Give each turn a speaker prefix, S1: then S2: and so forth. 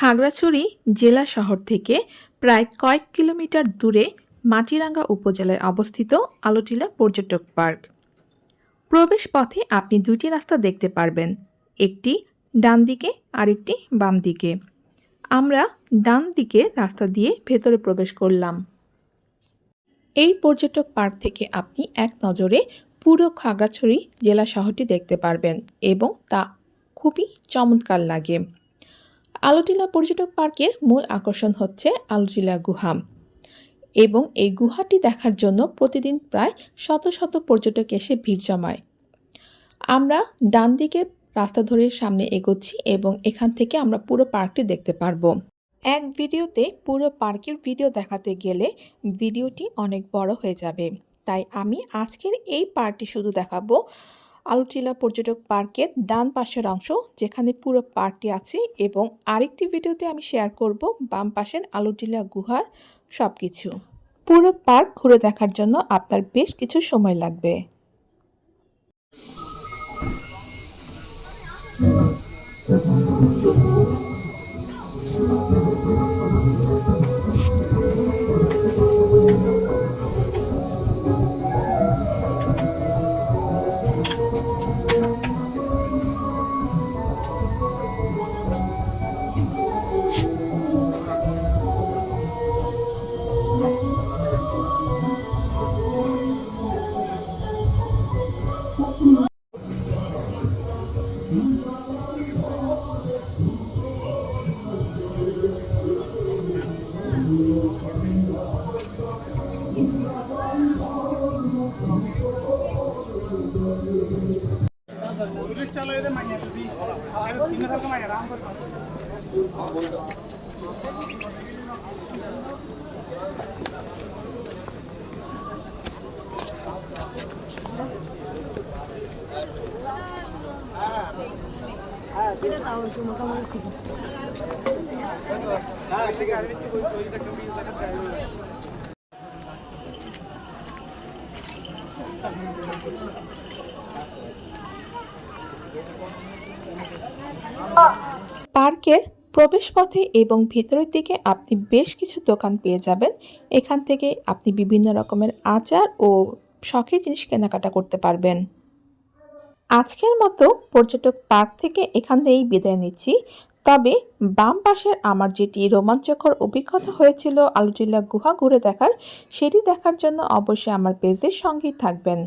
S1: খাগড়াছড়ি জেলা শহর থেকে প্রায় কয়েক কিলোমিটার দূরে মাটিরাঙ্গা উপজেলায় অবস্থিত আলোটিলা পর্যটক পার্ক। প্রবেশ পথে আপনি দুটি রাস্তা দেখতে পারবেন, একটি ডান দিকে আরেকটি বাম দিকে। আমরা ডান দিকে রাস্তা দিয়ে ভেতরে প্রবেশ করলাম। এই পর্যটক পার্ক থেকে আপনি এক নজরে পুরো খাগড়াছড়ি জেলা শহরটি দেখতে পারবেন এবং তা খুবই চমৎকার লাগে। আলোটিলা পর্যটক পার্কের মূল আকর্ষণ হচ্ছে আলোটিলা গুহা এবং এই গুহাটি দেখার জন্য প্রতিদিন প্রায় শত শত পর্যটক এসে ভিড় জমায়। আমরা ডান দিকের রাস্তা ধরে সামনে এগোচ্ছি এবং এখান থেকে আমরা পুরো পার্কটি দেখতে পারবো। এক ভিডিওতে পুরো পার্কের ভিডিও দেখাতে গেলে ভিডিওটি অনেক বড় হয়ে যাবে, তাই আমি আজকের এই পার্কটি শুধু দেখাবো আলোটিলা পর্যটক পার্কের ডান পাশের অংশ যেখানে পুরো পার্কটি আছে, এবং আরেকটি ভিডিওতে আমি শেয়ার করব বাম পাশের আলোটিলা গুহার সব কিছু। পুরো পার্ক ঘুরে দেখার জন্য আপনার বেশ কিছু সময় লাগবে। পার্কের প্রবেশপথে এবং ভিতরের দিকে আপনি বেশ কিছু দোকান পেয়ে যাবেন। এখান থেকে আপনি বিভিন্ন রকমের আচার ও শখের জিনিস কেনাকাটা করতে পারবেন। আজকের মতো পর্যটক পার্ক থেকে এখান থেকেই বিদায় নিচ্ছি। তবে বাম পাশের আমার যেটি রোমাঞ্চকর অভিজ্ঞতা হয়েছিল আলোটিলা গুহা ঘুরে দেখার, সেটি দেখার জন্য অবশ্যই আমার পেজের সঙ্গেই থাকবেন।